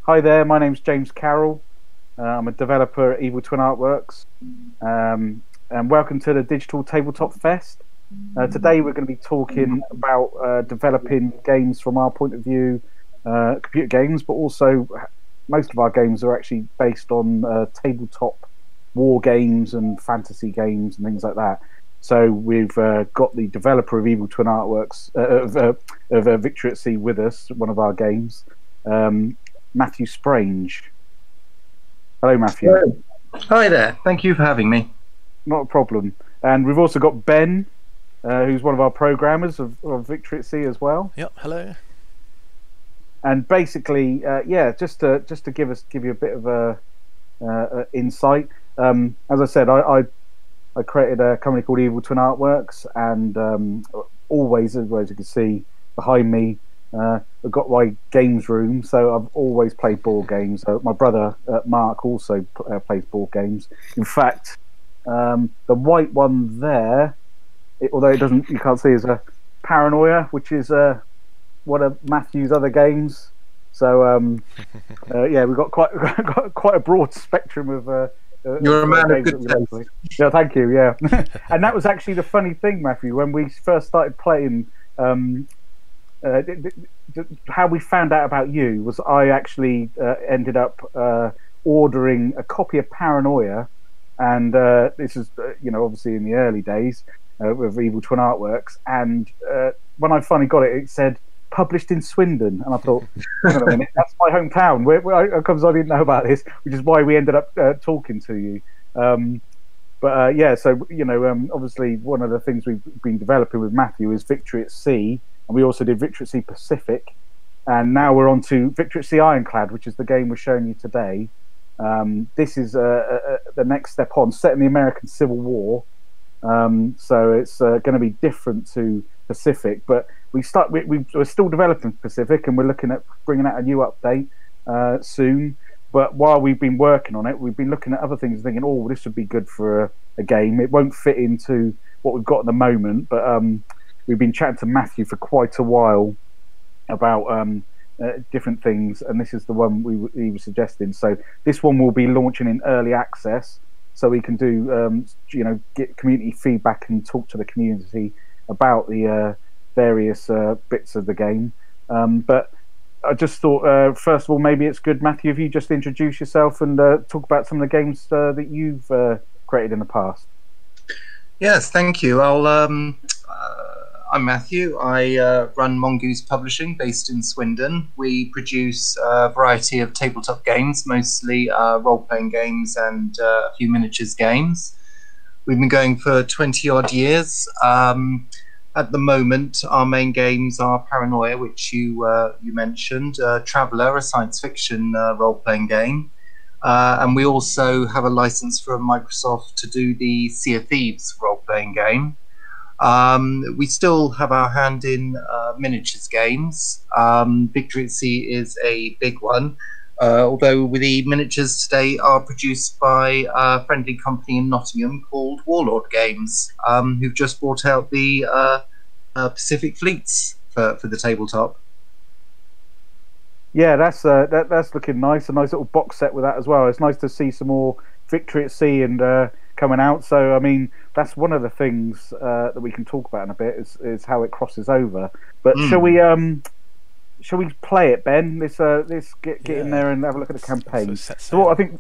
Hi there, my name's James Carroll. I'm a developer at Evil Twin Artworks. And welcome to the Digital Tabletop Fest. Today we're going to be talking about developing games from our point of view, computer games, but also most of our games are actually based on tabletop war games and fantasy games and things like that. So we've got the developer of Evil Twin Artworks, of Victory at Sea with us, one of our games, Matthew Sprange. Hello, Matthew. Hello. Hi there. Thank you for having me. Not a problem. And we've also got Ben, who's one of our programmers of Victory at Sea as well. Yep. Hello. And basically, just to give you a bit of a insight. As I said, I created a company called Evil Twin Artworks, and always, as you can see behind me, I've got my games room, so I've always played board games. My brother Mark also plays board games. In fact, the white one there, although you can't see, is a Paranoia, which is one of Matthew's other games. So we've got quite a broad spectrum of. You're a man of good taste. Yeah, thank you. Yeah, and that was actually the funny thing, Matthew, when we first started playing. How we found out about you was I actually ended up ordering a copy of Paranoia, and this is obviously in the early days with Evil Twin Artworks, and when I finally got it, it said published in Swindon, and I thought, hang on a minute, that's my hometown. How comes I didn't know about this? Which is why we ended up talking to you. So obviously one of the things we've been developing with Matthew is Victory at Sea, and we also did Victory at Sea Pacific, and now we're on to Victory at Sea Ironclad, which is the game we're showing you today. This is the next step on, set in the American Civil War, so it's going to be different to Pacific, but we're still developing Pacific, and we're looking at bringing out a new update soon. But while we've been working on it, we've been looking at other things, thinking, oh, this would be good for a game. It won't fit into what we've got at the moment, but we've been chatting to Matthew for quite a while about different things, and this is the one he was suggesting. So this one will be launching in early access, so we can do get community feedback and talk to the community about the various bits of the game. But I just thought, first of all, maybe it's good, Matthew, if you just introduce yourself and talk about some of the games that you've created in the past. Yes, thank you. I'm Matthew. I run Mongoose Publishing, based in Swindon. We produce a variety of tabletop games, mostly role-playing games and a few miniatures games. We've been going for 20-odd years. At the moment, our main games are Paranoia, which you mentioned, Traveller, a science fiction role-playing game, and we also have a license from Microsoft to do the Sea of Thieves role-playing game. We still have our hand in miniatures games. Victory at Sea is a big one, although the miniatures today are produced by a friendly company in Nottingham called Warlord Games, who've just brought out the Pacific fleets for the tabletop. Yeah, that's looking nice. A nice little box set with that as well. It's nice to see some more Victory at Sea and coming out. So I mean, that's one of the things that we can talk about in a bit is how it crosses over. But shall we play it, Ben? Let's get in there and have a look at the campaign. So I think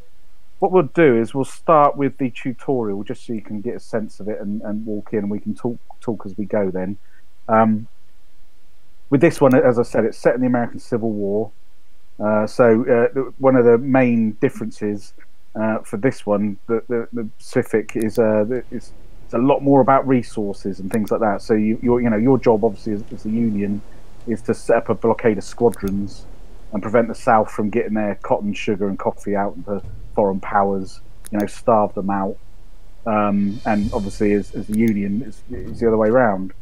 what we'll do is we'll start with the tutorial, just so you can get a sense of it and walk in, and we can talk as we go then. With this one, as I said, it's set in the American Civil War. So one of the main differences for this one, the Pacific, is it's a lot more about resources and things like that. So your job, obviously, as the Union, is to set up a blockade of squadrons and prevent the South from getting their cotton, sugar, and coffee out into foreign powers. Starve them out. And obviously, as the Union, is the other way around.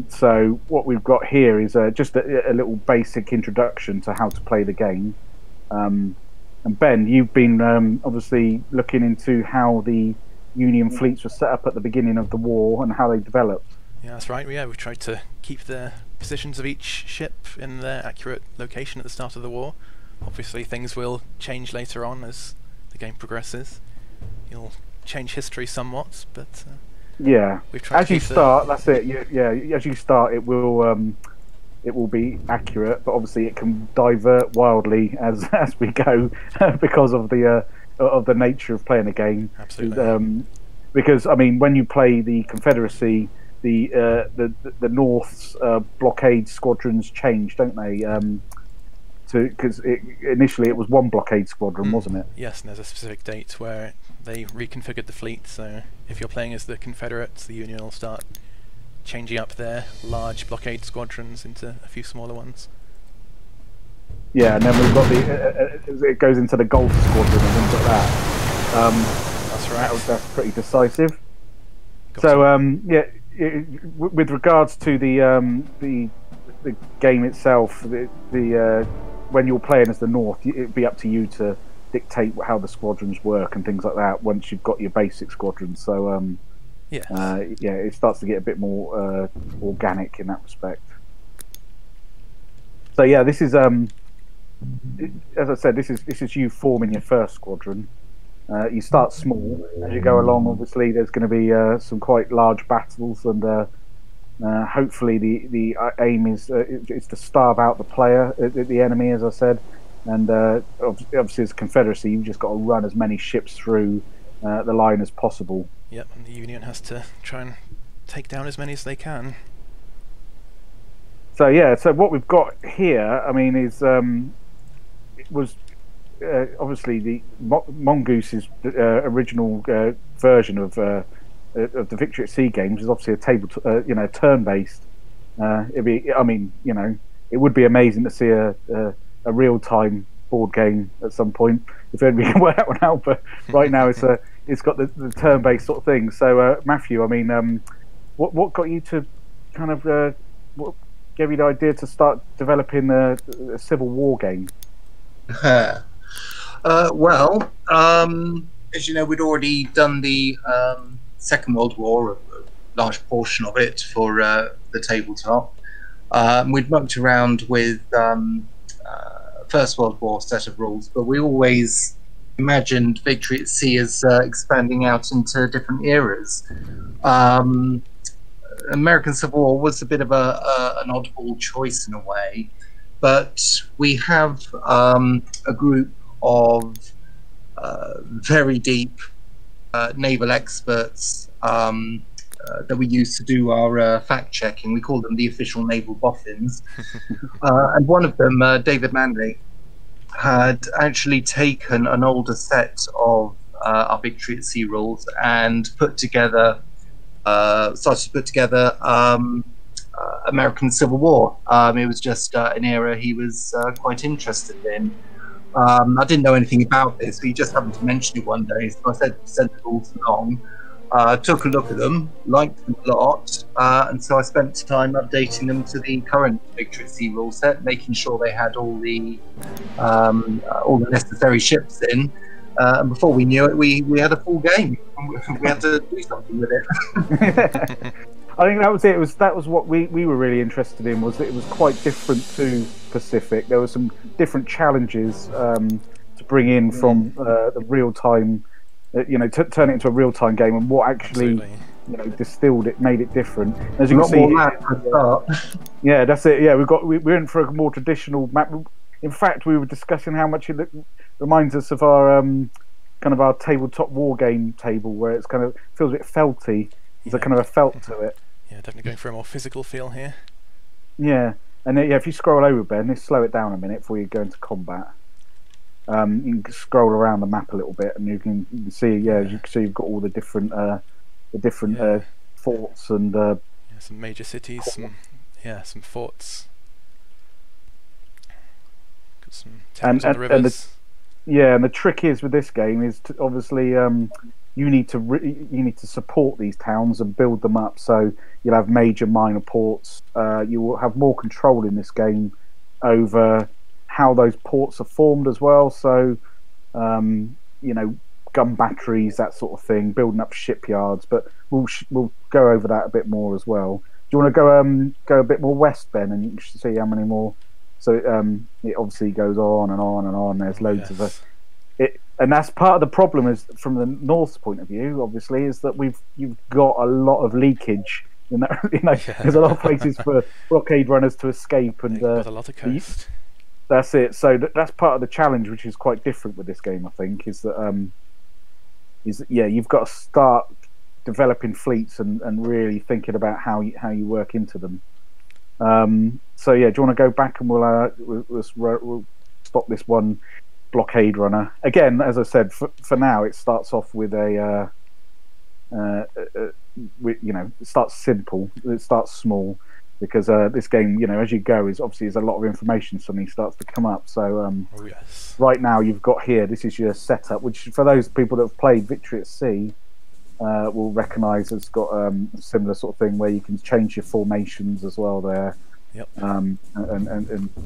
So what we've got here is just a little basic introduction to how to play the game. And Ben, you've been obviously looking into how the Union fleets were set up at the beginning of the war and how they developed. Yeah, that's right. Yeah, we've tried to keep the positions of each ship in their accurate location at the start of the war. obviously things will change later on as the game progresses. You'll change history somewhat, but yeah, we've tried as to you keep start, that's it. Yeah, as you start, it will be accurate, but obviously it can divert wildly as we go because of the nature of playing a game. Absolutely. Because I mean, when you play the Confederacy, the North's blockade squadrons change, don't they? Because initially it was one blockade squadron, wasn't it? Yes, and there's a specific date where they reconfigured the fleet, so if you're playing as the Confederates, the Union will start changing up their large blockade squadrons into a few smaller ones. Yeah, and then we've got it goes into the Gulf squadron and things like that. That's right. That's pretty decisive. So with regards to the game itself, when you're playing as the North, it'd be up to you to dictate how the squadrons work and things like that once you've got your basic squadrons. So yes. It starts to get a bit more organic in that respect. So yeah, this is as I said, this is you forming your first squadron. You start small. As you go along, obviously there's going to be some quite large battles, and hopefully the aim is to starve out the player, the enemy, as I said. And obviously as a Confederacy, you've just got to run as many ships through the line as possible. Yep, and the Union has to try and take down as many as they can. So yeah, so what we've got here, I mean, is it was obviously the Mongoose's original version of the Victory at Sea games is obviously a turn-based. I mean, it would be amazing to see a real-time board game at some point if we can work that one out. But right now, it's got the turn-based sort of thing. So Matthew, I mean, what got you to kind of what gave you the idea to start developing a Civil War game? Well, as you know, we'd already done the Second World War, a large portion of it for the tabletop. We'd mucked around with First World War set of rules, but we always imagined Victory at Sea as expanding out into different eras. American Civil War was a bit of an oddball choice in a way, but we have a group of very deep naval experts that we use to do our fact checking. We call them the official naval boffins. And one of them, David Manley, had actually taken an older set of our Victory at Sea rules and started to put together American Civil War. It was just an era he was quite interested in. I didn't know anything about this, but he just happened to mention it one day, so I sent the rules along, took a look at them, liked them a lot, and so I spent time updating them to the current Victory at Sea rule set, making sure they had all the necessary ships in. And before we knew it, we had a full game. We had to do something with it. I think that was it. That was what we were really interested in. Was that it was quite different to Pacific. There were some different challenges to bring in from the real time. Turn it into a real time game, and what actually distilled it, made it different. As you can see, yeah, that's it. Yeah, we went for a more traditional map. In fact, we were discussing how much it reminds us of our kind of our tabletop war game table, where it's kind of feels a bit felty. There's a kind of a felt to it. Yeah, definitely going for a more physical feel here. Yeah, and if you scroll over, Ben, let's slow it down a minute before you go into combat. You can scroll around the map a little bit, and you can see. Yeah, as you can see, you've got all the different forts and some major cities, some forts. Got some towns on the rivers. And the trick is with this game is to, obviously you need to support these towns and build them up. So you'll have major, minor ports. You will have more control in this game over how those ports are formed as well. So gun batteries, that sort of thing, building up shipyards. But we'll go over that a bit more as well. Do you want to go a bit more west, Ben, and you can see how many more So it obviously goes on and on and on. There's loads of it, and that's part of the problem. Is from the North's point of view, obviously, is that you've got a lot of leakage. In that, there's a lot of places for blockade runners to escape, and got a lot of coast. That's it. So that's part of the challenge, which is quite different with this game. I think is that you've got to start developing fleets and really thinking about how you work into them. So yeah, do you want to go back and we'll stop this one blockade runner again? As I said, for now it starts off with it starts simple, it starts small, because this game, as you go, is obviously there's a lot of information suddenly starts to come up. So right now you've got here, this is your setup, which for those people that have played Victory at Sea will recognise has got a similar sort of thing where you can change your formations as well there. Yep. And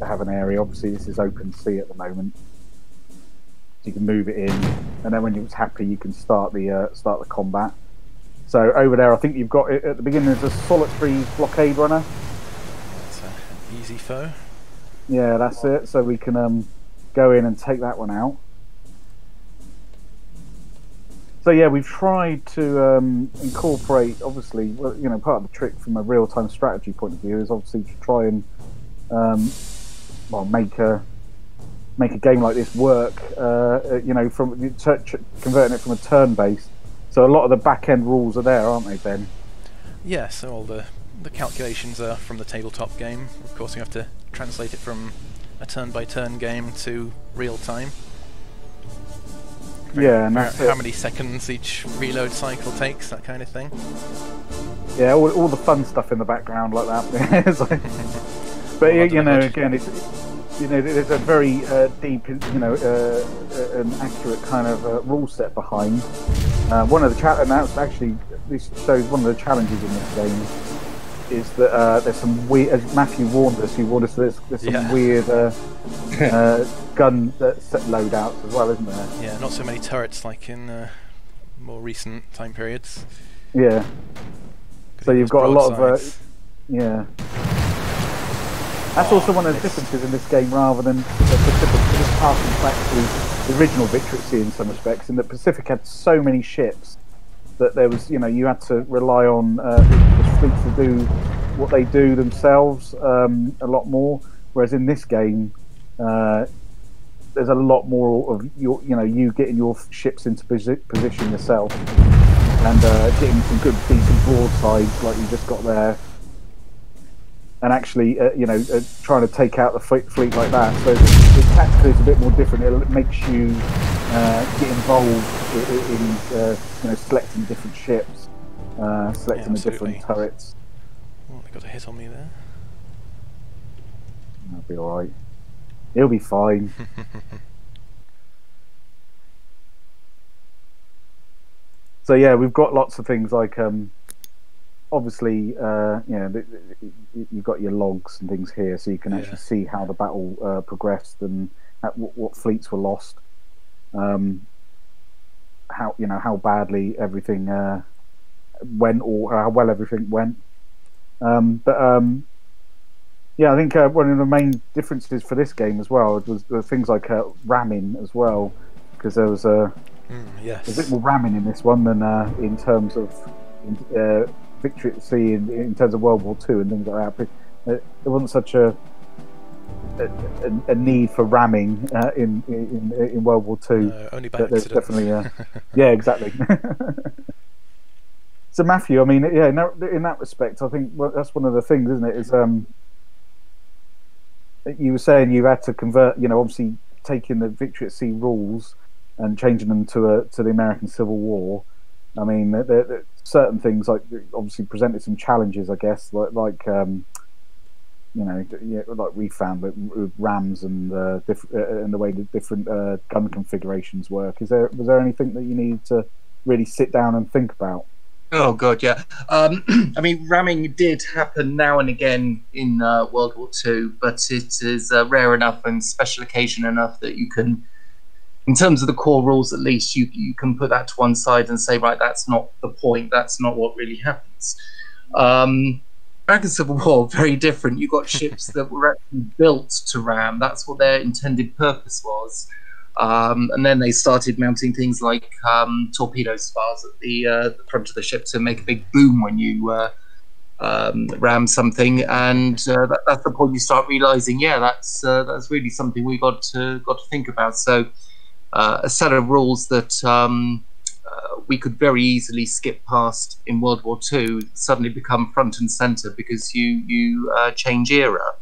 have an area. Obviously this is open sea at the moment, so you can move it in, and then when you're happy you can start the combat. So over there, I think you've got at the beginning there's a solitary blockade runner. That's an easy foe. Yeah, that's it. So we can go in and take that one out. So yeah, we've tried to incorporate, obviously, part of the trick from a real-time strategy point of view is obviously to try and make a game like this work. From converting it from a turn-based. So a lot of the back-end rules are there, aren't they, Ben? Yeah, so all the calculations are from the tabletop game. Of course, you have to translate it from a turn-by-turn game to real-time. Yeah, and that's how many seconds each reload cycle takes, that kind of thing. Yeah, all the fun stuff in the background like that. It's like, but again, it's there's a very deep, an accurate kind of rule set behind. One of the this shows one of the challenges in this game is that there's some weird, as Matthew warned us, there's some weird gun loadouts as well, isn't there? Yeah, not so many turrets like in more recent time periods. Yeah. So you've got a lot of That's also one of the differences in this game, rather than the Pacific. It's harking back to the original Victory at Sea in some respects, in that Pacific had so many ships that there was, you had to rely on the fleets to do what they do themselves a lot more. Whereas in this game, there's a lot more of you getting your ships into position yourself and getting some good, decent broadsides like you just got there. And actually, trying to take out the fleet like that. So the tactically is a bit more different. It makes you get involved in selecting different ships, selecting the different turrets. Oh, they got a hit on me there. That'll be all right. He'll be fine. So yeah, we've got lots of things like. Obviously, you've got your logs and things here, so you can actually see how the battle progressed and what fleets were lost, how badly everything went, or how well everything went. I think one of the main differences for this game as well was things like ramming as well, because there was a bit more ramming in this one than in terms of. Victory at Sea in terms of World War II and things like that, but there wasn't such a need for ramming in World War II. Only by accident. Definitely, yeah, exactly. So Matthew, I mean, yeah, in that respect, I think that's one of the things, isn't it? Is you were saying you had to convert, obviously taking the Victory at Sea rules and changing them to the American Civil War. I mean, there certain things like obviously presented some challenges, I guess, like we found with rams and and the way the different gun configurations work. Was there anything that you needed to really sit down and think about? Oh god, yeah. I mean, ramming did happen now and again in World War II, but it is rare enough and special occasion enough that you can. In terms of the core rules, at least, you can put that to one side and say, right, that's not the point. That's not what really happens. American Civil War, very different. You got ships that were actually built to ram. That's what their intended purpose was. And then they started mounting things like torpedo spars at the front of the ship to make a big boom when you ram something. And that's the point you start realizing, yeah, that's really something we got to think about. So a set of rules that we could very easily skip past in World War II suddenly become front and center because you change era.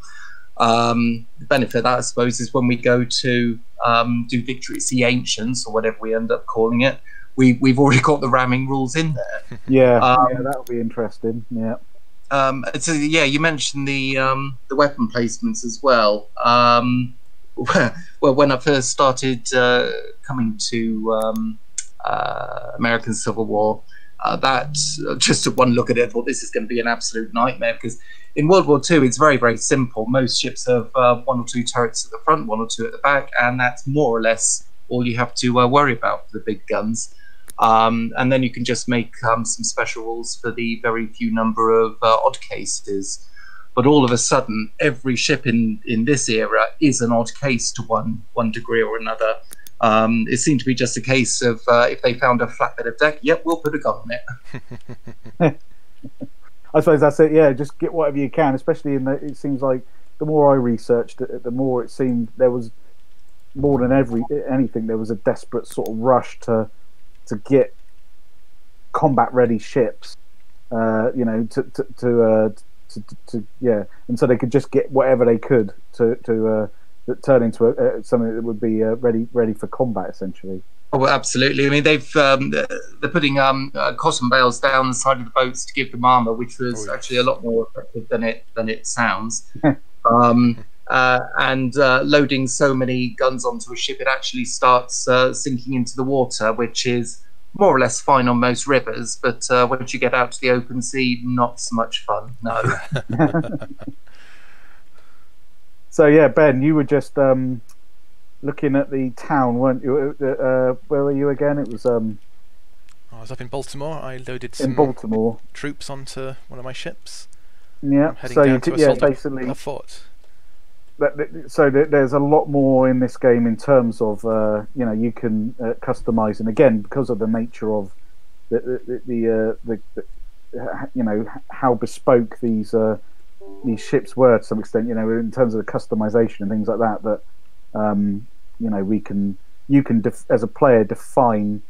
The benefit of that, I suppose, is when we go to do Victory at Sea Ancients, or whatever we end up calling it, we've already got the ramming rules in there. Yeah, that'll be interesting. Yeah. So yeah, you mentioned the weapon placements as well. Well, when I first started coming to American Civil War, that just at one look at it, I thought this is going to be an absolute nightmare, because in World War II it's very, very simple. Most ships have one or two turrets at the front, one or two at the back, and that's more or less all you have to worry about for the big guns. And then you can just make some special rules for the very few number of odd cases. But all of a sudden, every ship in this era is an odd case to one degree or another. It seemed to be just a case of if they found a flat bit of deck, yep, we'll put a gun on it. I suppose that's it. Yeah, just get whatever you can. Especially it seems like the more I researched it, the more it seemed there was more than anything. There was a desperate sort of rush to get combat-ready ships. You know, yeah, and so they could just get whatever they could to turn into something that would be ready for combat, essentially. Oh, well, absolutely. I mean, they're putting cotton bales down the side of the boats to give them armor, which was actually a lot more effective than it sounds. And loading so many guns onto a ship, it actually starts sinking into the water, which is more or less fine on most rivers, but once you get out to the open sea, not so much fun. No. So yeah, Ben, you were just looking at the town, weren't you? Where were you again? It was. I was up in Baltimore. I loaded some Baltimore troops onto one of my ships. Yeah. Heading down to assault basically a fort. So there's a lot more in this game in terms of you know, you can customize, and again, because of the nature of the you know, how bespoke these ships were to some extent, you know, in terms of the customization and things like that, you know, you can as a player define,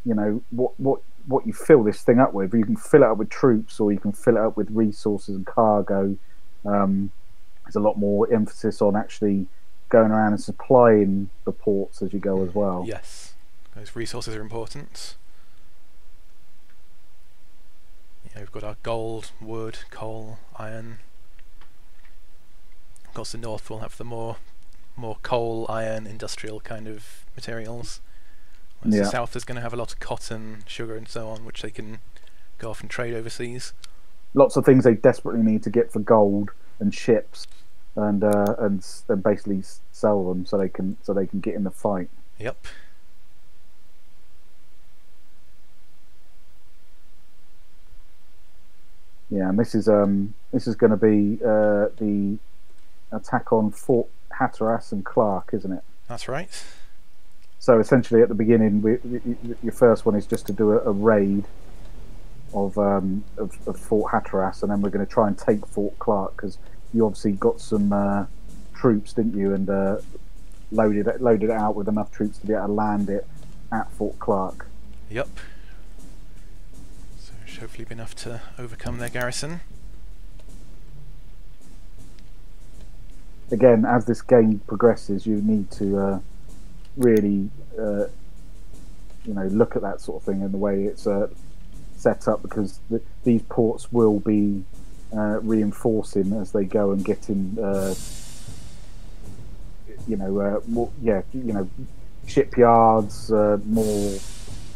you know, what you fill this thing up with. You can fill it up with troops, or you can fill it up with resources and cargo. There's a lot more emphasis on actually going around and supplying the ports as you go as well. Yes, those resources are important. Yeah, we've got our gold, wood, coal, iron. Of course, the north will have the more coal, iron, industrial kind of materials. Whereas the south is going to have a lot of cotton, sugar, and so on, which they can go off and trade overseas. Lots of things they desperately need to get for gold and ships, and basically sell them so they can get in the fight. Yep. Yeah, and this is going to be the attack on Fort Hatteras and Clark, isn't it? That's right. So essentially, at the beginning, your first one is just to do a raid of Fort Hatteras, and then we're going to try and take Fort Clark, because you obviously got some troops, didn't you, and loaded it out with enough troops to be able to land it at Fort Clark. Yep. So it should hopefully be enough to overcome their garrison. Again, as this game progresses, you need to really, you know, look at that sort of thing and the way it's set up, because these ports will be reinforcing as they go and get in, you know, more, yeah, you know, shipyards, more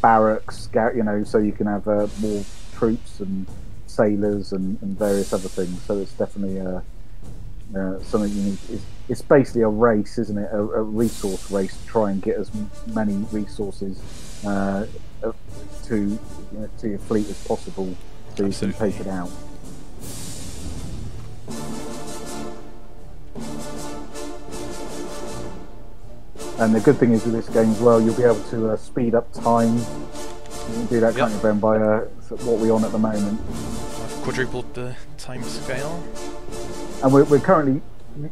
barracks, you know, so you can have more troops and sailors and various other things. So it's definitely something you need. It's basically a race, isn't it? A resource race to try and get as many resources to your fleet as possible, so you can take it out. And the good thing is with this game as well, you'll be able to speed up time. You can do that, can't you, Ben, by what we're on at the moment. I've quadrupled the time scale. And we're currently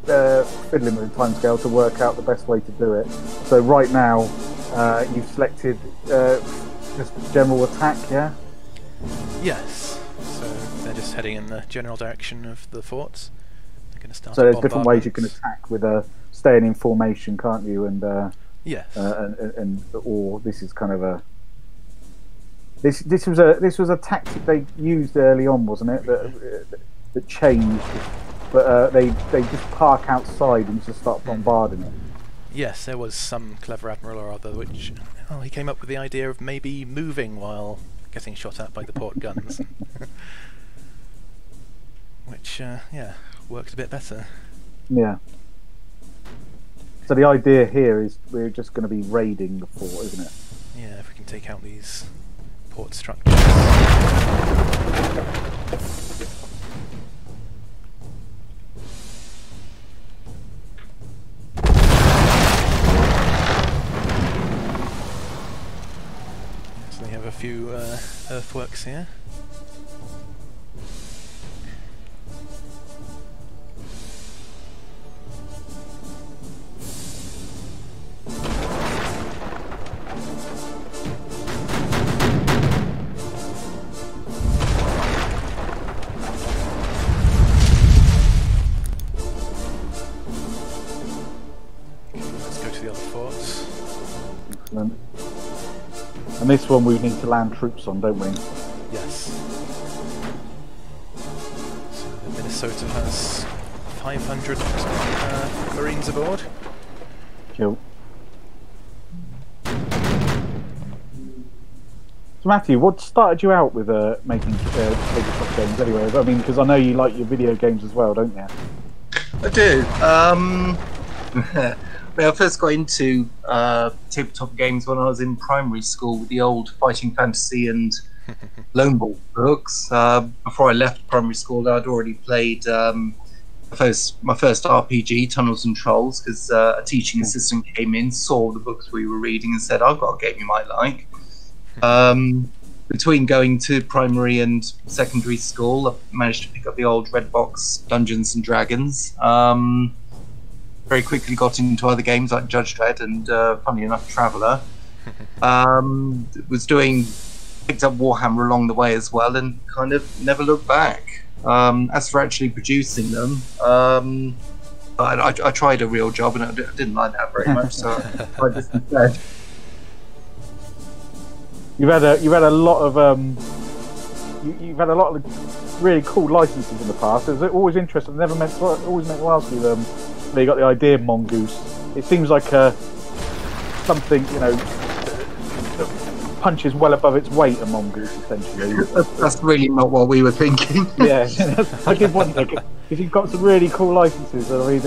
fiddling with the time scale to work out the best way to do it. So right now, you've selected just general attack, yeah? Yes. So they're just heading in the general direction of the forts. They're going to start. So there's different ways you can attack with staying in formation, can't you? And yes. Or this is kind of a. This was a tactic they used early on, wasn't it? That changed, but they just park outside and just start bombarding it. Yes, there was some clever admiral or other which he came up with the idea of maybe moving while getting shot at by the port guns, which yeah, worked a bit better. Yeah. So the idea here is we're just going to be raiding the fort, isn't it? Yeah, if we can take out these port structures. So we have a few earthworks here. And this one we need to land troops on, don't we? Yes. So Minnesota has 500 Marines aboard. Cool. So Matthew, what started you out with making tabletop games anyway? I mean, because I know you like your video games as well, don't you? I do. I first got into tabletop games when I was in primary school with the old Fighting Fantasy and Lone Wolf books. Before I left primary school, I'd already played my first RPG, Tunnels and Trolls, because a teaching assistant came in, saw the books we were reading, and said, "I've got a game you might like." Between going to primary and secondary school, I managed to pick up the old red box Dungeons and Dragons. Very quickly got into other games like Judge Dredd and, funny enough, Traveller. Picked up Warhammer along the way as well, and kind of never looked back. As for actually producing them, I tried a real job and I didn't like that very much, so I just instead. You've had a lot of really cool licenses in the past. It's always interesting. Always meant to ask you. You got the idea, Mongoose. It seems like something that punches well above its weight. A Mongoose, essentially. That's really not what we were thinking. Yeah, I did wonder if you've got some really cool licenses. I mean,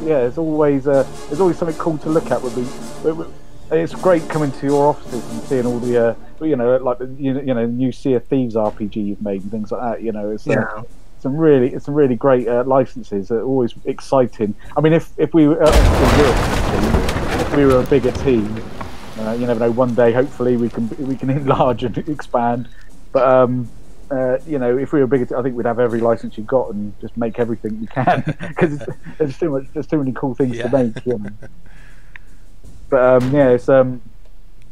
it's always something cool to look at. It's great coming to your offices and seeing all the like the new Sea of Thieves RPG you've made and things like that. It's some really great licenses. They're always exciting. I mean, if we were a bigger team, you never know. One day, hopefully, we can enlarge and expand. But if we were bigger, I think we'd have every license you've got and just make everything we can because there's too many cool things to make. But it's I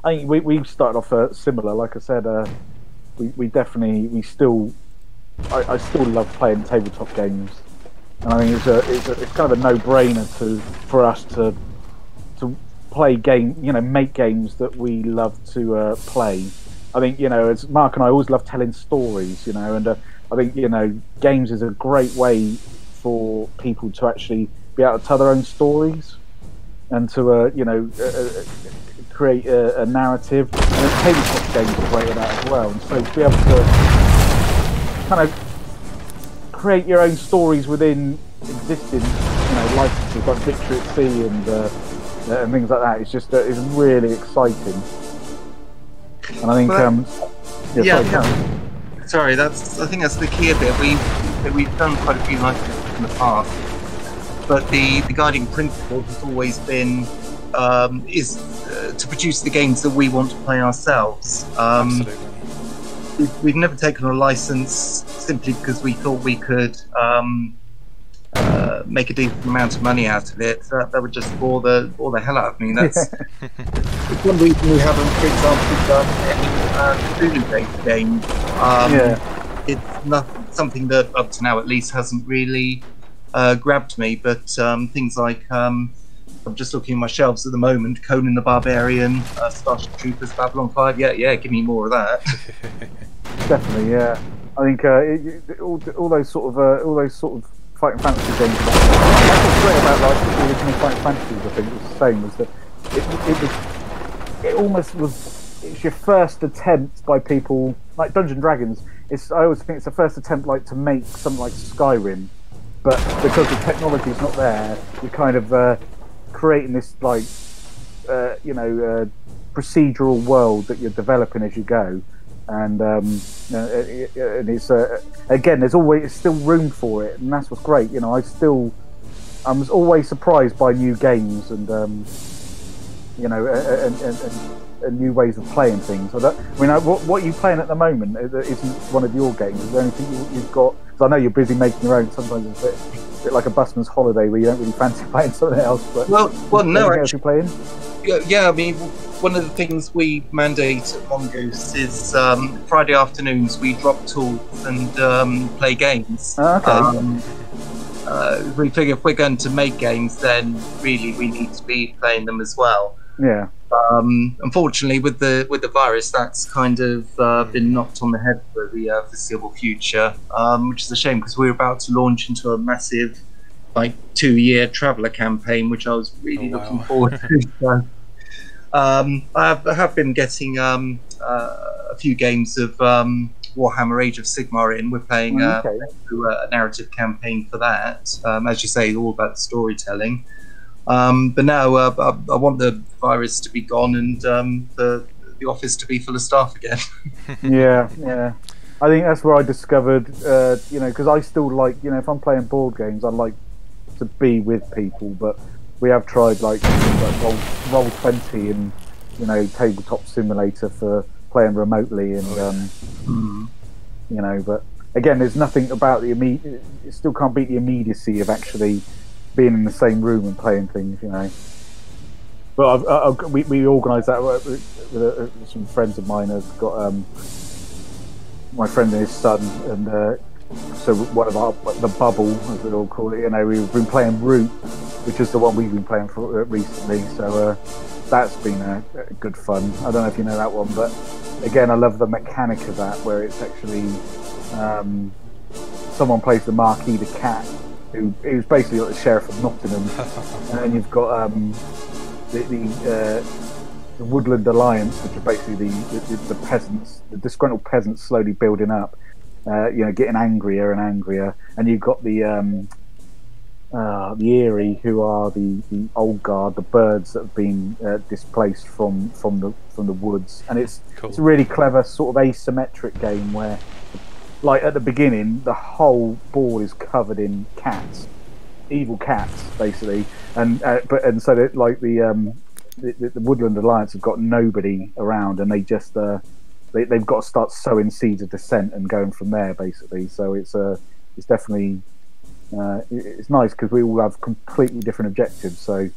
think we started off similar. Like I said, I still love playing tabletop games, and I think it's kind of a no-brainer for us to play make games that we love to play. I think as Mark and I always love telling stories, and I think games is a great way for people to actually be able to tell their own stories and to create a narrative. And tabletop games are great at that as well. And so to be able to kind of create your own stories within existing licenses like Victory at Sea and things like that, it's really exciting. And I think sorry, I think that's the key of it. We've done quite a few licenses in the past, but the guiding principle has always been is to produce the games that we want to play ourselves. Absolutely. We've never taken a license simply because we thought we could make a decent amount of money out of it. That would just bore the hell out of me. That's it's one reason we haven't, for example, done any Cthulhu-based games. It's not something that up to now at least hasn't really grabbed me. But things like I'm just looking at my shelves at the moment: Conan the Barbarian, Starship Troopers, Babylon 5. Yeah, give me more of that. Definitely, yeah. I think all those sort of fighting fantasy games. That's what's great about like the original fighting fantasies. I think was the same. Was that it's your first attempt by people like Dungeons and Dragons. I always think it's the first attempt like to make something like Skyrim, but because the technology is not there, you're kind of creating this like procedural world that you're developing as you go. And it's again, there's still room for it, and that's what's great. I was always surprised by new games and and new ways of playing things. What are you playing at the moment that isn't one of your games? Is there anything you've got? Because I know you're busy making your own. Sometimes it's a bit like a busman's holiday where you don't really fancy playing something else. But well, no, actually, you're playing. Yeah, I mean, one of the things we mandate at Mongoose is Friday afternoons we drop tools and play games. We figure if we're going to make games, then really we need to be playing them as well. Yeah. Unfortunately, with the virus, that's kind of been knocked on the head for the foreseeable future, which is a shame because we're about to launch into a massive, 2-year traveller campaign, which I was really looking forward to. So, I have been getting a few games of Warhammer Age of Sigmar in. We're playing through a narrative campaign for that. As you say, all about storytelling. But now I want the virus to be gone and the office to be full of staff again. Yeah. I think that's where I discovered, because I still like, if I'm playing board games, I like to be with people, but we have tried like Roll20 and Tabletop Simulator for playing remotely, and but again, there's nothing about the immediate. It still can't beat the immediacy of actually being in the same room and playing things, But we organised that with some friends of mine. Have got my friend and his son, and so one of the bubble, as we all call it. We've been playing Root, which is the one we've been playing for recently. So that's been a good fun. I don't know if you know that one, but again, I love the mechanic of that, where it's actually someone plays the Marquis the Cat, who's basically like the Sheriff of Nottingham, and then you've got the Woodland Alliance, which are basically the peasants, the disgruntled peasants slowly building up, getting angrier and angrier, and you've got the Eyrie, who are the old guard, the birds that have been displaced from the woods, and it's a really clever sort of asymmetric game where, like at the beginning, the whole board is covered in cats, evil cats, basically, and so that, like the Woodland Alliance have got nobody around, and they just they've got to start sowing seeds of dissent and going from there, basically. So it's definitely it's nice because we all have completely different objectives. So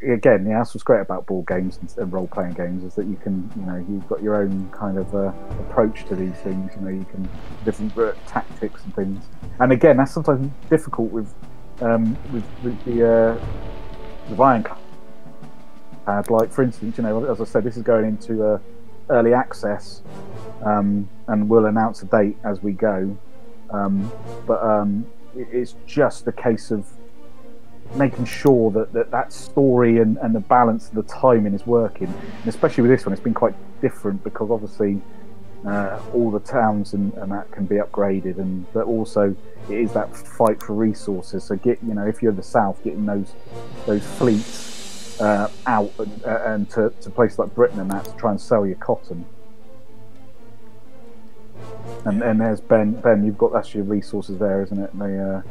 again, that's what's great about board games and role-playing games, is that you can, you've got your own kind of approach to these things. You can different tactics and things. And again, that's sometimes difficult with the Ironclad. Like for instance, as I said, this is going into early access, and we'll announce a date as we go. But it's just a case of making sure that story and the balance of the timing is working. And especially with this one, it's been quite different because obviously all the towns and that can be upgraded, but also it is that fight for resources. So if you're in the south, getting those fleets out and to places like Britain and that to try and sell your cotton. And there's Ben, you've got, that's your resources there, isn't it?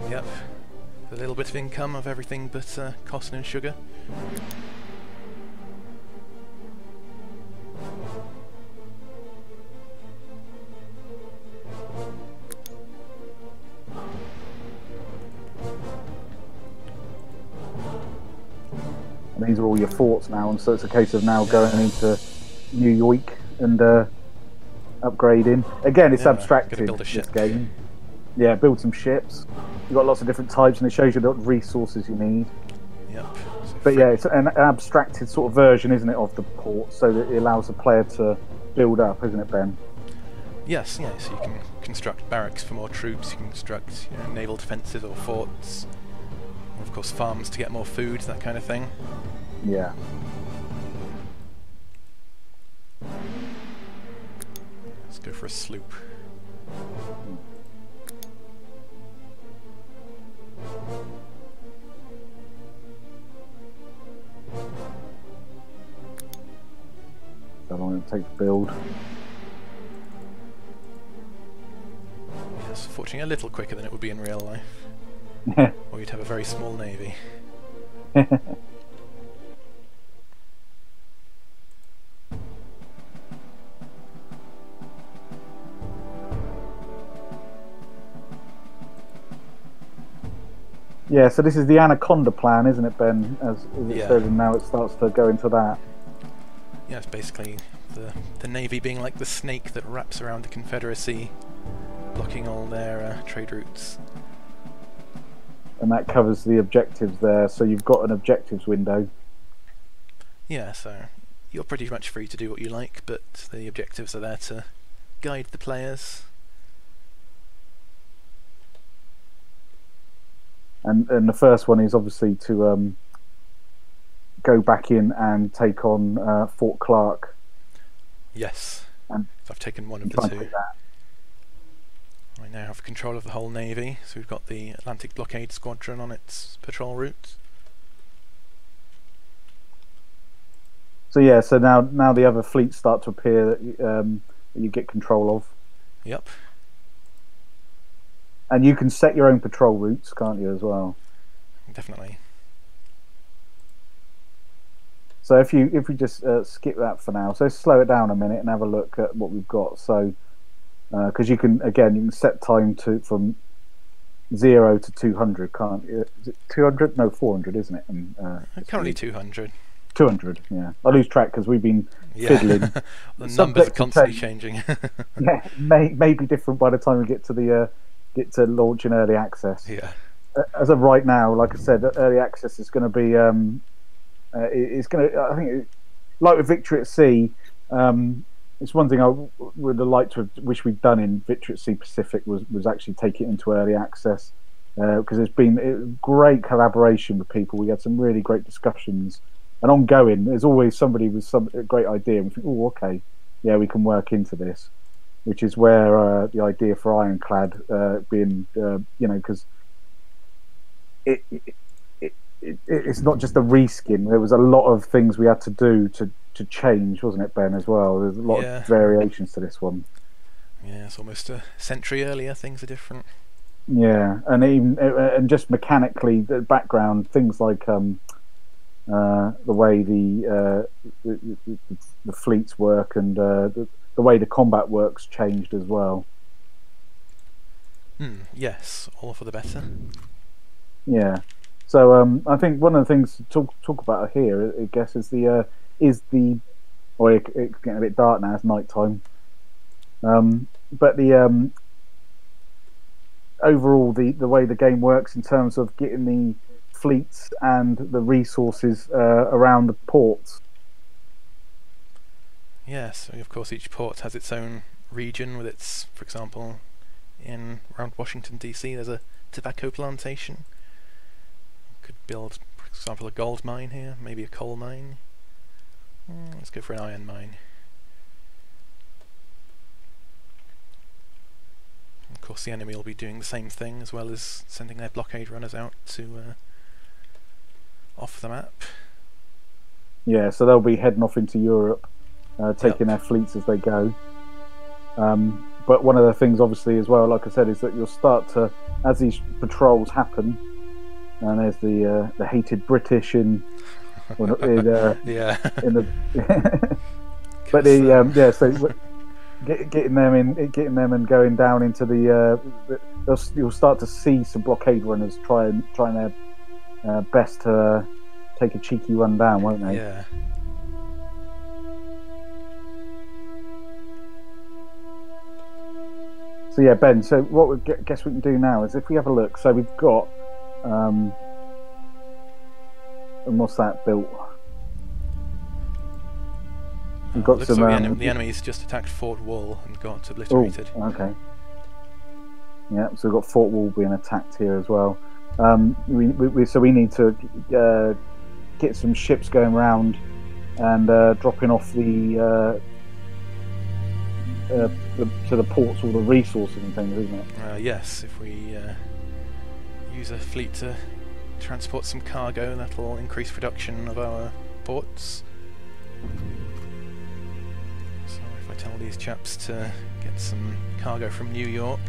Yep. A little bit of income of everything but cotton and sugar. these are all your forts now, and so it's a case of now going into New York and upgrading. Again, it's abstracted, this game. Yeah, build some ships. You've got lots of different types, and it shows you what resources you need. Yep. But yeah, it's an abstracted sort of version, isn't it, of the port, so that it allows the player to build up, isn't it, Ben? Yes, yeah, so you can construct barracks for more troops, you can construct naval defences or forts, or of course farms to get more food, that kind of thing. Yeah. Let's go for a sloop. How long it takes to build. Yes, fortunately a little quicker than it would be in real life. Or you'd have a very small navy. Yeah, so this is the Anaconda plan, isn't it, Ben? As it says, and now it starts to go into that. Yeah, it's basically the navy being like the snake that wraps around the Confederacy, blocking all their trade routes. And that covers the objectives there, so you've got an objectives window. Yeah, so you're pretty much free to do what you like, but the objectives are there to guide the players. And the first one is obviously to go back in and take on Fort Clark. Yes, and so I've taken one of the two. I now have control of the whole navy, so we've got the Atlantic Blockade Squadron on its patrol route. So yeah, so now the other fleets start to appear that you get control of. Yep. And you can set your own patrol routes, can't you, as well? Definitely. So if we just skip that for now, so slow it down a minute and have a look at what we've got. So because you can set time from 0 to 200, can't you? Is it 200? No, 400, isn't it? And, currently 200. 200, yeah. I lose track because we've been fiddling. The numbers are constantly changing. Yeah, may be different by the time we get to launch in early access. Yeah. As of right now, like I said, early access is going to be. It's going to. I think, like with Victory at Sea, it's one thing I would have liked to wish we'd done in Victory at Sea Pacific was actually take it into early access, because there's been great collaboration with people. We had some really great discussions, and ongoing. There's always somebody with some great idea. And we think, oh, okay, yeah, we can work into this. Which is where the idea for Ironclad being, because it's not just a reskin. There was a lot of things we had to do to change, wasn't it, Ben? As well, there's a lot of variations to this one. Yeah, it's almost a century earlier. Things are different. Yeah, and just mechanically, the background things like the way the fleets work and the way the combat works changed as well. Yes, all for the better. Yeah. So I think one of the things to talk about here, I guess, is the it's getting a bit dark now. It's night time. But the overall the way the game works in terms of getting the fleets and the resources around the ports. Yes, of course each port has its own region with its, for example, around Washington DC there's a tobacco plantation. Could build, for example, a gold mine here, maybe a coal mine. Let's go for an iron mine. Of course the enemy will be doing the same thing, as well as sending their blockade runners out to off the map. Yeah, so they'll be heading off into Europe, taking their fleets as they go. But one of the things, obviously, as well, like I said, is that you'll start to, as these patrols happen, and there's the hated British in the but so getting them and going down into you'll start to see some blockade runners trying their best to take a cheeky run down, won't they? Yeah. So yeah, Ben. So what we guess we can do now is if we have a look. So we've got, and what's that built? We've got looks some. like the enemy's just attacked Fort Wall and got obliterated. Oh, okay. Yeah, so we've got Fort Wall being attacked here as well. So we need to get some ships going around and dropping off to the ports all the resources and things, isn't it? Yes, if we use a fleet to transport some cargo, that'll increase production of our ports. So if I tell these chaps to get some cargo from New York,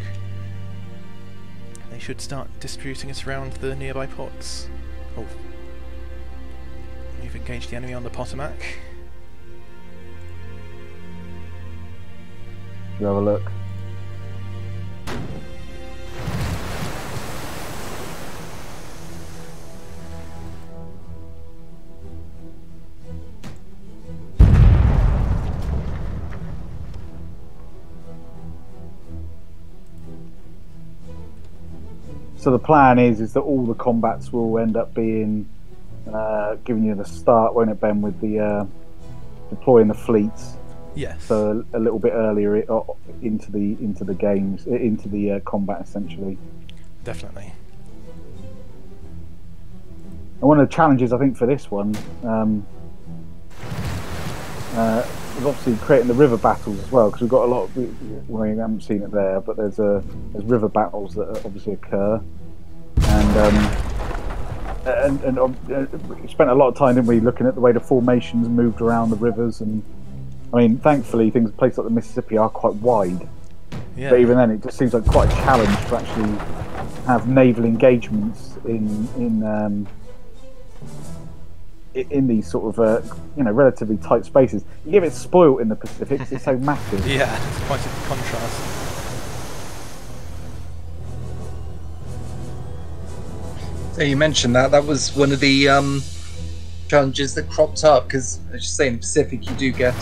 they should start distributing it around the nearby ports. Oh, we've engaged the enemy on the Potomac. You have a look. So the plan is that all the combats will end up being giving you the start, won't it, Ben, with the deploying the fleets. Yes. So a little bit earlier into the games, into the combat, essentially. Definitely. And one of the challenges I think for this one is obviously creating the river battles as well, because we've got a lot of, we haven't seen it there, but there's river battles that obviously occur, and we spent a lot of time, didn't we, looking at the way the formations moved around the rivers. And I mean, thankfully places like the Mississippi are quite wide, Yeah. but even then it just seems like quite a challenge to actually have naval engagements in these sort of relatively tight spaces. You give it spoilt in the Pacific 'cause it's so massive. Yeah, it's quite a contrast. So you mentioned that was one of the challenges that cropped up, because as you say, in the Pacific you do get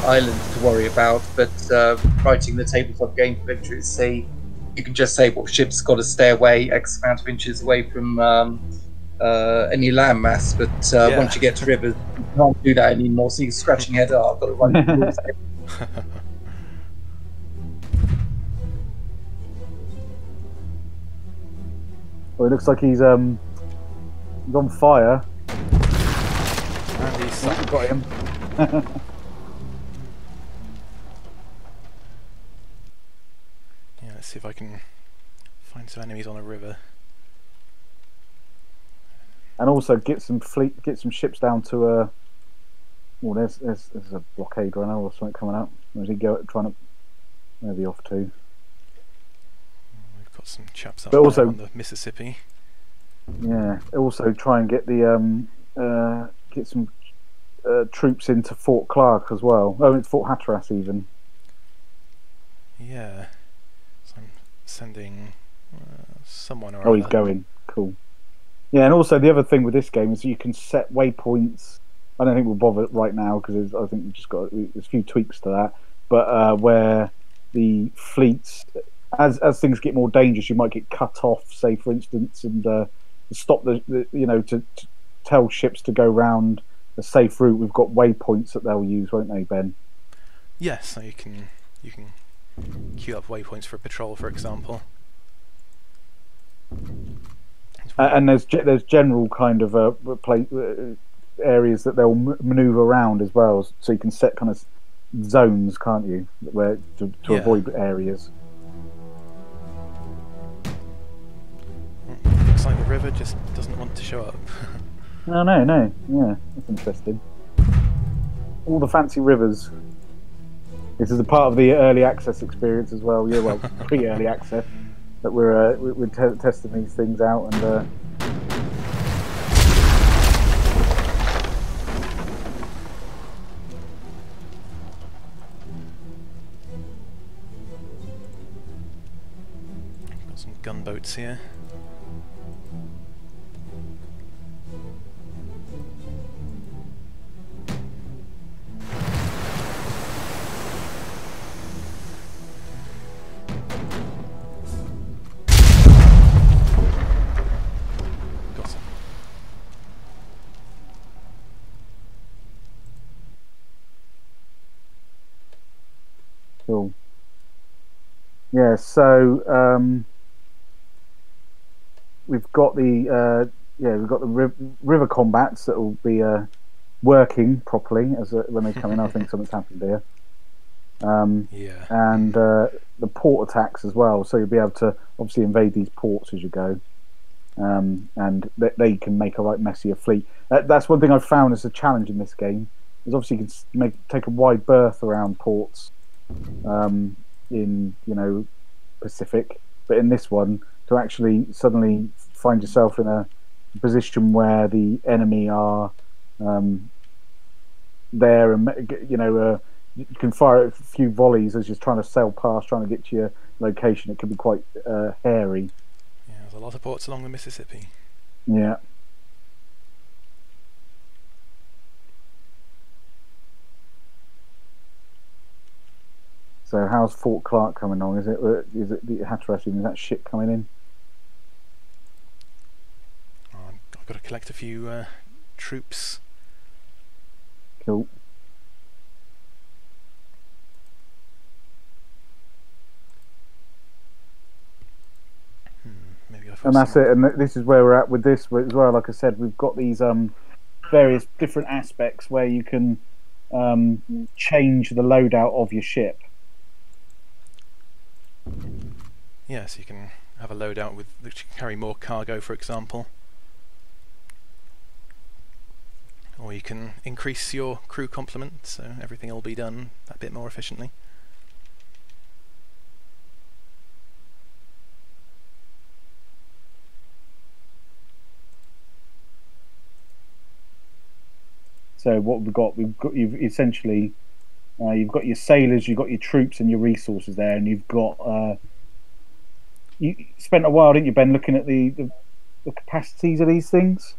islands to worry about, but writing the tabletop game for Victory at Sea, you can just say, well, ship's got to stay away X amount of inches away from any landmass, but once you get to rivers, you can't do that anymore, so you're scratching your head, I've got to write the rules. Well, it looks like he's on fire. And he's Got him. Yeah, let's see if I can find some enemies on a river. And also get some ships down to a. Oh, there's a blockade runner or something coming up. Where's he trying to? Where's he off to? We've got some chaps up But also- there on the Mississippi. Yeah. Also try and get the get some troops into Fort Clark as well. Oh, it's Fort Hatteras even. Yeah. So I'm sending someone or Oh, he's other. going. Cool. Yeah, and also the other thing with this game is you can set waypoints. I don't think we'll bother right now because I think we've just got there's a few tweaks to that. But where the fleets, as things get more dangerous, you might get cut off, say for instance, and stop to tell ships to go round a safe route. We've got waypoints that they'll use, won't they, Ben? Yes, so you can queue up waypoints for a patrol, for example. And there's general kind of areas that they'll manoeuvre around as well, so you can set kind of zones, can't you, where to Yeah. avoid areas. Looks like the river just doesn't want to show up. No, yeah, that's interesting. All the fancy rivers. This is a part of the early access experience as well. Yeah, well, pre-early access that we're testing these things out and. Got some gunboats here. Cool. Yeah, so we've got the river combats that will be working properly as when they come in. I think something's happened here. Yeah. And the port attacks as well, so you'll be able to obviously invade these ports as you go, and they can make a right mess of your fleet. That's one thing I've found as a challenge in this game, is obviously you can take a wide berth around ports in Pacific, but in this one, to actually suddenly find yourself in a position where the enemy are there, and you can fire a few volleys as you're trying to sail past, trying to get to your location. It can be quite hairy. Yeah, there's a lot of ports along the Mississippi. Yeah. So how's Fort Clark coming along? Is it the Hatteras? Is that ship coming in? Oh, I've got to collect a few troops. Cool. And that's it. And this is where we're at with this as well. Like I said, we've got these various different aspects where you can change the loadout of your ship. Yeah, so you can have a loadout which can carry more cargo, for example. Or you can increase your crew complement, so everything will be done a bit more efficiently. So what we've got you've essentially you've got your sailors, you've got your troops and your resources there, and you've got you spent a while, didn't you, Ben, looking at the capacities of these things?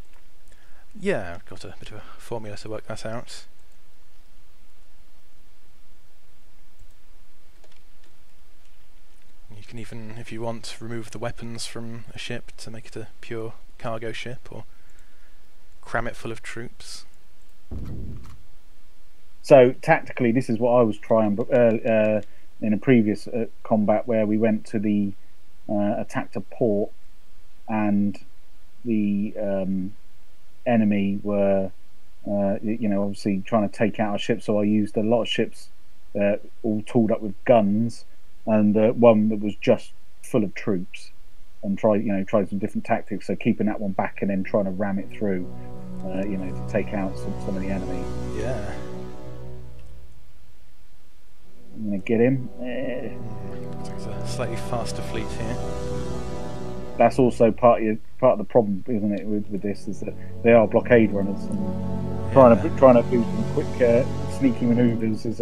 Yeah, I've got a bit of a formula to work that out. You can even, if you want, remove the weapons from a ship to make it a pure cargo ship, or cram it full of troops. So tactically, this is what I was trying in a previous combat where we went to the attacked a port, and the enemy were obviously trying to take out our ships. So I used a lot of ships all tooled up with guns, and one that was just full of troops, and tried some different tactics. So keeping that one back and then trying to ram it through. To take out some of the enemy. Yeah. I'm going to get him. It's a slightly faster fleet here. That's also part of the problem, isn't it, with this, is that they are blockade runners, and trying to do some quick sneaky manoeuvres is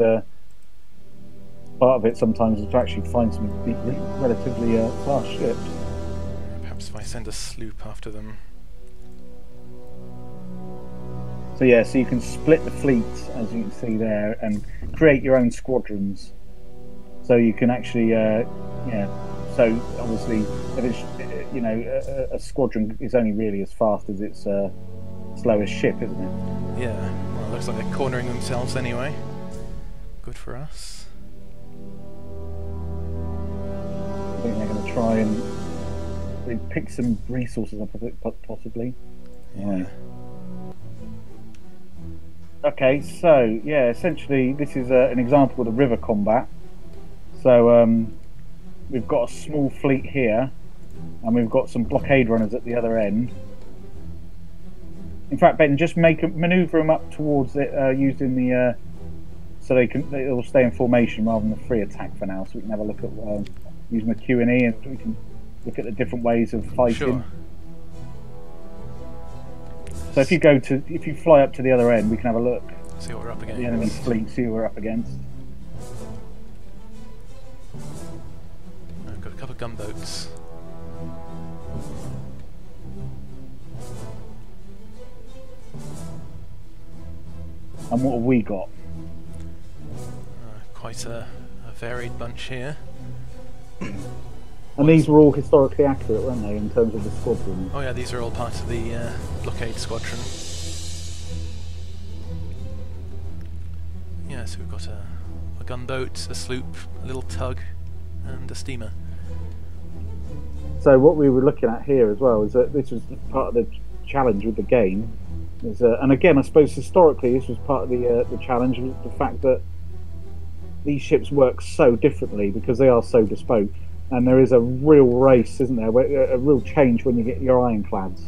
part of it. Sometimes is to actually find some relatively fast ships. Perhaps if I send a sloop after them. So yeah, so you can split the fleet, as you can see there, and create your own squadrons. So you can actually, So obviously, if it's, a squadron is only really as fast as its slowest ship, isn't it? Yeah. Well, it looks like they're cornering themselves anyway. Good for us. I think they're going to try and pick some resources up of it, possibly. Yeah. Right. Okay, so yeah, essentially this is an example of the river combat. So we've got a small fleet here, and we've got some blockade runners at the other end. In fact, Ben, just manoeuvre them up towards it using the so they'll stay in formation rather than a free attack for now. So we can have a look at using the Q&E, and we can look at the different ways of fighting. Sure. So if you fly up to the other end, we can have a look. See what we're up against. The enemy's fleet, see what we're up against. I've got a couple of gunboats. And what have we got? Quite a varied bunch here. And these were all historically accurate, weren't they, in terms of the squadron? Oh yeah, these are all part of the blockade squadron. Yeah, so we've got a a gunboat, a sloop, a little tug, and a steamer. So what we were looking at here as well is that this was part of the challenge with the game. And again, I suppose historically this was part of the challenge, was the fact that these ships work so differently because they are so bespoke, and there is a real race, isn't there? A real change when you get your ironclads.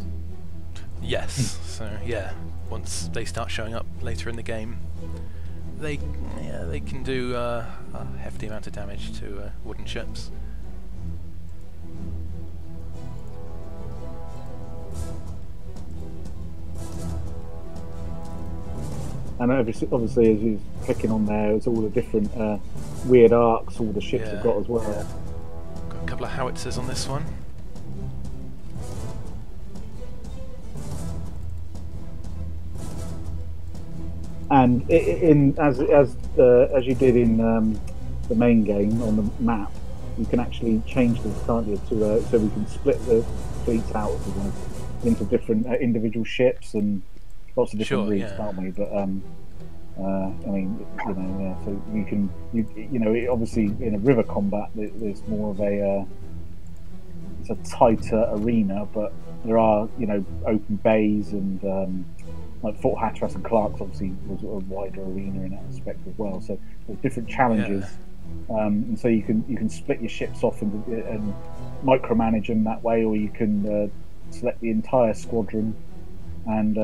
Yes. So yeah, once they start showing up later in the game, they can do a hefty amount of damage to wooden ships. And obviously, as you're clicking on there, it's all the different weird arcs all the ships have got as well. Yeah. Got a couple of howitzers on this one. And as you did in the main game on the map, you can actually change this, can't you? So we can split the fleets out into different individual ships and lots of different routes, can't we? But I mean, so you can, obviously in a river combat, there's more of it's a tighter arena, but there are, open bays and like Fort Hatteras and Clark's obviously was a wider arena in that aspect as well. So there's different challenges, and so you can split your ships off and micromanage them that way, or you can select the entire squadron and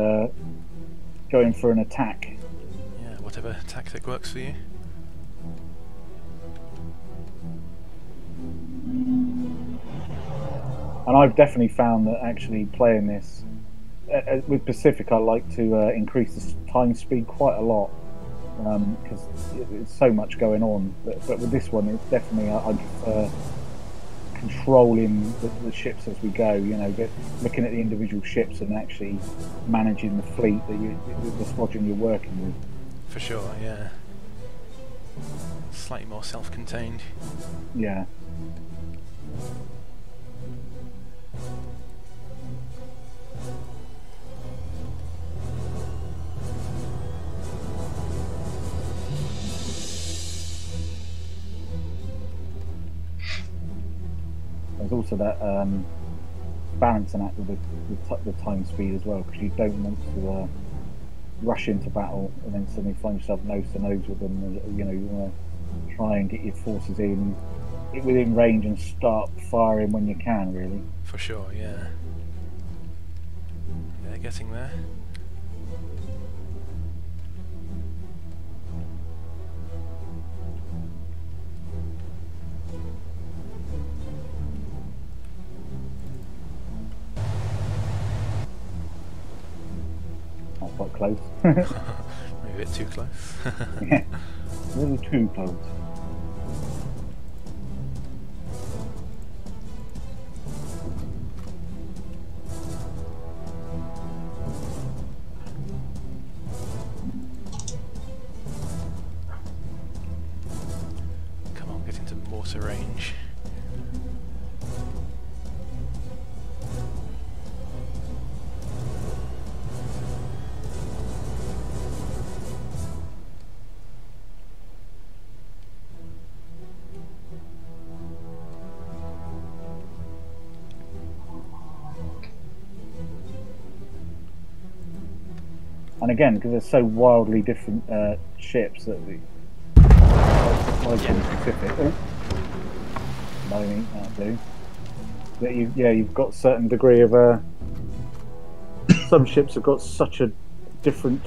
go in for an attack. Yeah, whatever tactic works for you. And I've definitely found that actually playing this with Pacific, I like to increase the time speed quite a lot because there's so much going on. But with this one, it's definitely I prefer controlling the ships as we go. Looking at the individual ships and actually managing the fleet the squadron you're working with. For sure, yeah. Slightly more self-contained. Yeah. There's also that balancing act with the time speed as well, because you don't want to rush into battle and then suddenly find yourself nose to nose with them. You want to try and get your forces within range and start firing when you can, really. For sure, yeah. They're getting there. Not quite close. Maybe a bit too close. Yeah, a little too close. Come on, get into mortar range. And again, because they're so wildly different ships that the Pacific. Oh, no, that'll do. That you've got a certain degree of. Some ships have got such a different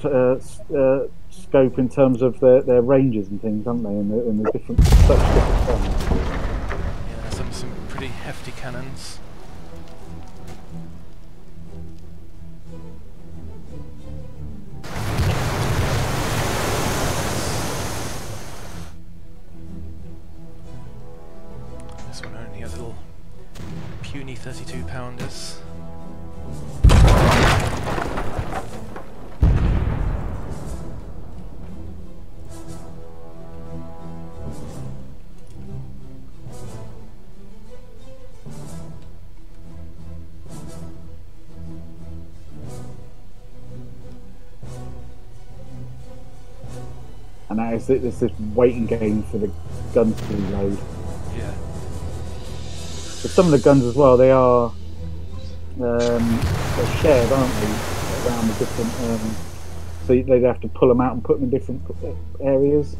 scope in terms of their ranges and things, haven't they? And the different such different ones. Yeah, some pretty hefty cannons. This one only has little puny 32-pounders. and that is it's this waiting game for the guns to reload. Yeah. But some of the guns as well, they are they're shared, aren't they, around the different. So they'd have to pull them out and put them in different areas.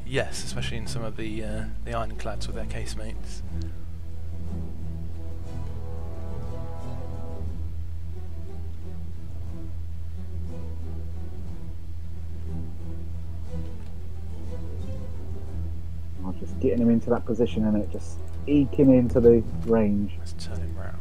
Yes, especially in some of the ironclads with their casemates. I'm just getting him into that position and it just eking into the range. Let's turn him round.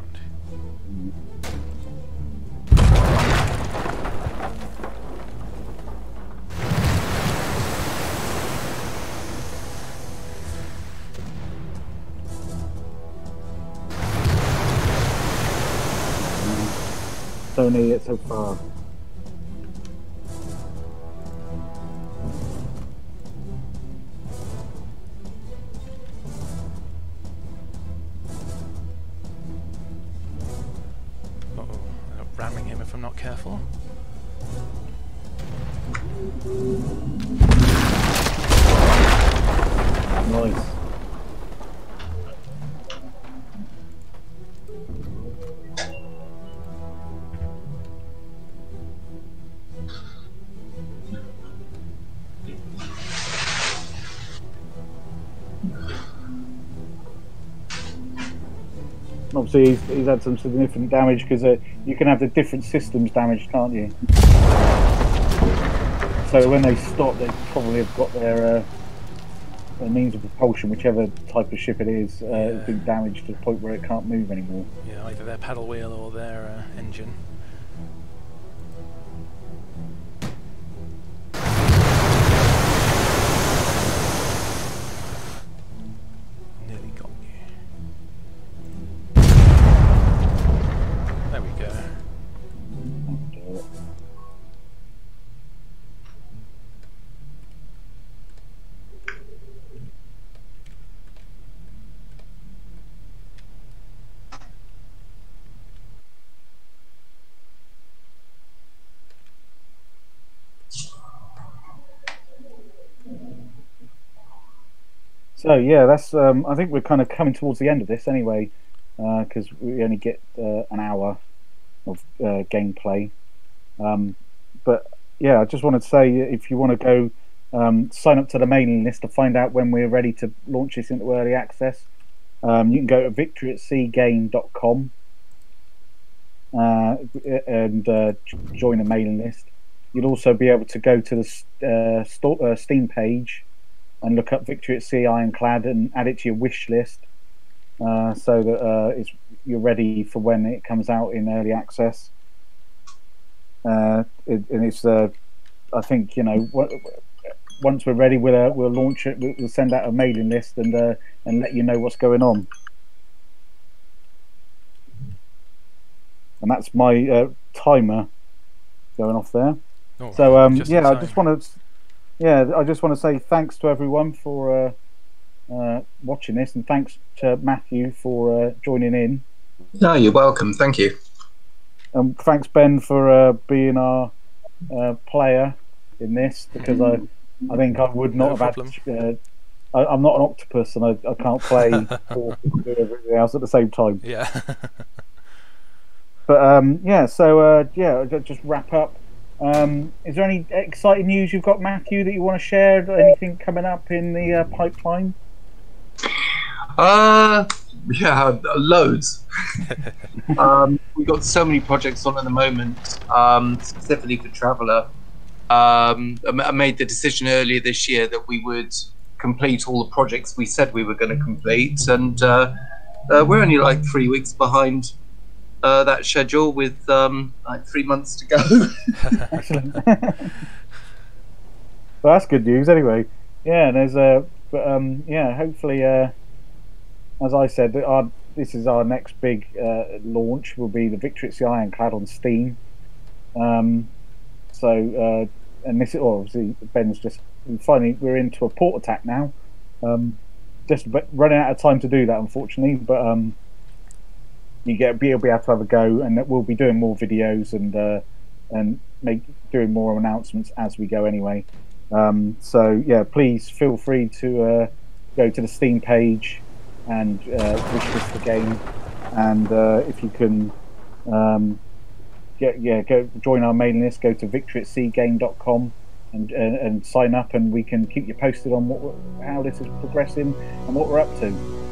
So near yet so far. Uh-oh, I'm ramming him if I'm not careful. Nice. Obviously, he's had some significant damage because you can have the different systems damaged, can't you? So when they stop, they probably have got their means of propulsion, whichever type of ship it is, has been damaged to the point where it can't move anymore. Yeah, either their paddle wheel or their engine. Nearly got you. There we go. So yeah, that's. I think we're kind of coming towards the end of this anyway, because we only get an hour of gameplay. But yeah, I just wanted to say, if you want to go sign up to the mailing list to find out when we're ready to launch this into early access, you can go to victoryatseagame.com and join the mailing list. You'll also be able to go to the Steam page and look up Victory at Sea Ironclad and add it to your wish list, so that you're ready for when it comes out in early access. And it's I think, you know, once we're ready, we'll launch it. We'll send out a mailing list and let you know what's going on. And that's my timer going off there. Oh, So yeah, I just want to say thanks to everyone for watching this, and thanks to Matthew for joining in. No, you're welcome. Thank you. Thanks, Ben, for being our player in this, because I think I would not have had. I'm not an octopus, and I can't play or do everything else at the same time. Yeah. But yeah, so just wrap up. Is there any exciting news you've got, Matthew, that you want to share? Anything coming up in the pipeline? Yeah, loads. We've got so many projects on at the moment, specifically for Traveller. I made the decision earlier this year that we would complete all the projects we said we were going to complete, and we're only like 3 weeks behind that schedule, with like 3 months to go. Excellent. Well, that's good news anyway. Yeah, and there's yeah, hopefully, as I said, this is our next big launch. Will be the Victory at Sea Ironclad on Steam. And this, obviously, Ben's just finally, we're into a port attack now. Just running out of time to do that, unfortunately, but you'll be able to have a go, and we'll be doing more videos and doing more announcements as we go anyway. So yeah, please feel free to go to the Steam page and wishlist the game, and if you can go join our mailing list, go to victoryatseagame.com and sign up, and we can keep you posted on how this is progressing and what we're up to.